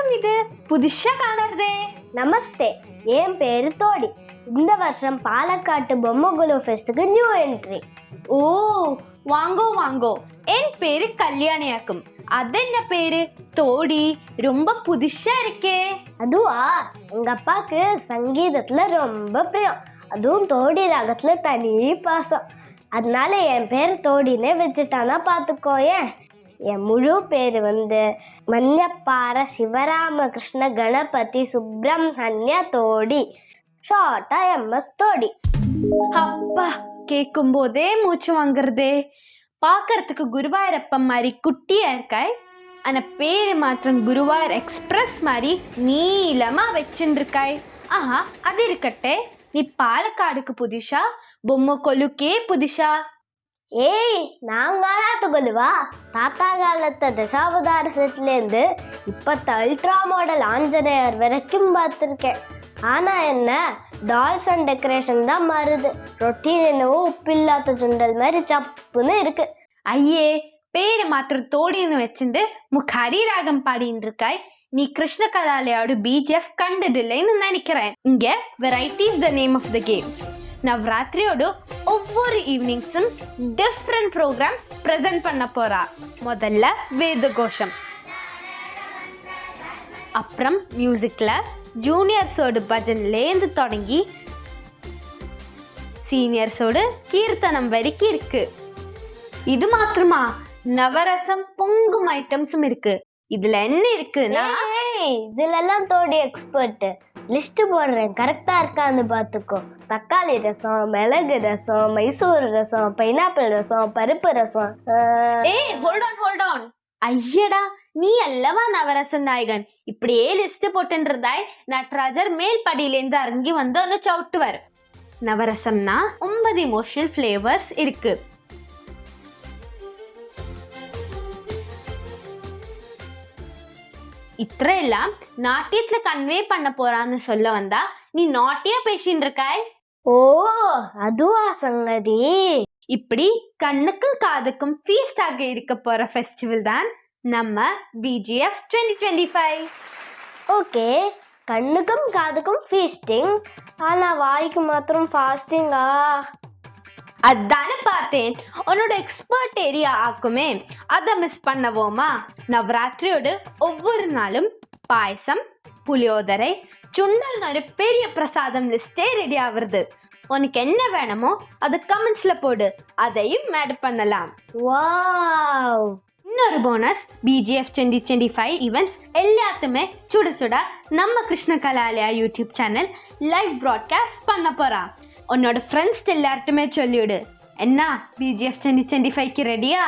யாரும் இது புதுசா காணறதே. நமஸ்தே, என் பேரு தோடி. இந்த வருஷம் பாலக்காட்டு பொம்மகுலு ஃபெஸ்டுக்கு நியூ என்ட்ரி. ஓ, வாங்கோ வாங்கோ. என் பேரு கல்யாணியாக்கும். அது என்ன பேரு தோடி? ரொம்ப புதுசா இருக்கே. அதுவா, எங்க அப்பாக்கு சங்கீதத்துல ரொம்ப பிரியம். அதுவும் தோடி ராகத்துல தனி பாசம். அதனால என் பேர் தோடினே வச்சுட்டானா பார்த்துக்கோயேன். என் முழு பேர் மஞ்சப்பார சிவராமகிருஷ்ண கணபதி சுப்பிரமணிய தோடி, ஷார்ட்டா MS தோடி. அப்பா, கேட்கும் போதே மூச்சு வாங்குறதே. பார்க்கறதுக்கு குருவாயூரப்பன் மாதிரி குட்டியா இருக்காய். ஆனா பேரு மாத்திரம் குருவாயூர் எக்ஸ்பிரஸ் மாதிரி நீளமா வச்சுட்டு இருக்காய். ஆஹா, அது இருக்கட்டே. நீ பாலக்காடுக்கு புதுசா, பொம்மை கொலுக்கே புதுசா? ஏய், நான் காலத்துக்குள்ளுவா. தாத்தா காலத்து தசாவதார செட்லேருந்து இப்பத்த அல்ட்ரா மாடல் ஆஞ்சநேயர் வரைக்கும் பார்த்துருக்கேன். ஆனா என்ன, டால்ஸ் அண்ட் டெக்கரேஷன் தான் மாறுது. ரொட்டீன் என்னவோ உப்பில்லாத சுண்டல் மாதிரி சப்புன்னு இருக்கு. ஐயே, பேரு மாத்திரம் தோடின்னு வச்சுட்டு முக்காரி ராகம் பாடின்னு இருக்காய். நீ கிருஷ்ண கலாலயோட BGF கண்டதில்லைன்னு நினைக்கிறேன். இங்க variety is the name of the game. நவராத்திரியோட ஒவ்வொரு ஈவினிங்ஸும் டிஃப்ரெண்ட் ப்ரோக்ராம்ஸ் ப்ரெசென்ட் பண்ண போறா. முதல்ல வேத கோஷம், அப்புறம் மியூசிக்ல ஜூனியர்ஸோட பஜன்லேருந்து தொடங்கி சீனியர்ஸோட கீர்த்தனம் வரைக்கும் இருக்கு. இது மாத்திரமா, நவரசம் பொங்கும் ஐட்டம்ஸும் இருக்கு. இதுல என்ன இருக்குன்னா, இதுல எல்லாம் தோடி எக்ஸ்பர்ட். லிஸ்ட் போடுறேன், கரெக்டா இருக்கான்னு பாத்துக்கோ. தக்காளி ரசம், மிளகு ரசம், மைசூர் ரசம், பைனாப்பிள் ரசம், பருப்பு ரசம். Hold on. ஐயடா, நீ அல்லவா நவரச நாயகன். இப்படியே லிஸ்ட் போட்டுன்றதாய் நட்ராஜர் மேல் படியிலேருந்து இறங்கி வந்து ஒன்னு சவுட்டுவார். நவரசம்னா 9 இமோஷனல் ஃபிளேவர்ஸ் இருக்கு. இത്ര எல்லாம் நாட்டியத்துல கன்வே பண்ண போறான்னு சொல்ல வந்தா நீ நாட்டியா பேசின்னு இருக்காய். ஓ, அதுவா சங்கதி. இப்படி கண்ணுக்கும் காதுக்கும் ஃபீஸ்ட் ஆக இருக்க போற ஃபெஸ்டிவல் தான் நம்ம BGF 2025. ஓகே, கண்ணுக்கும் காதுக்கும் ஃபீஸ்டிங், ஆனா வாய்க்கு மாத்திரம் ஃபாஸ்டிங்கா? அதானே பார்த்தேன். உன்னோட எக்ஸ்பர்ட் ஏரியா ஆக்குமே, அதை மிஸ் பண்ணவோமா? நவராத்திரியோடு ஒவ்வொரு நாளும் பாயசம், புளியோதரை, சுண்டல்னு ஒரு பெரிய பிரசாதம் லிஸ்டே ரெடி ஆகுறது. உனக்கு என்ன வேணுமோ அது கமெண்ட்ஸ்ல போடு, அதையும் ஆட் பண்ணலாம். வாவ்! இன்னொரு போனஸ், BGF 2025 ஈவெண்ட்ஸ் எல்லாத்துமே சுட சுட நம்ம Krishna Kalalaya YouTube channel live broadcast பண்ண போறா. உன்னோட ஃப்ரெண்ட்ஸ் எல்லார்ட்டுமே சொல்லிவிடு. என்ன, BGF 2025க்கு ரெடியா?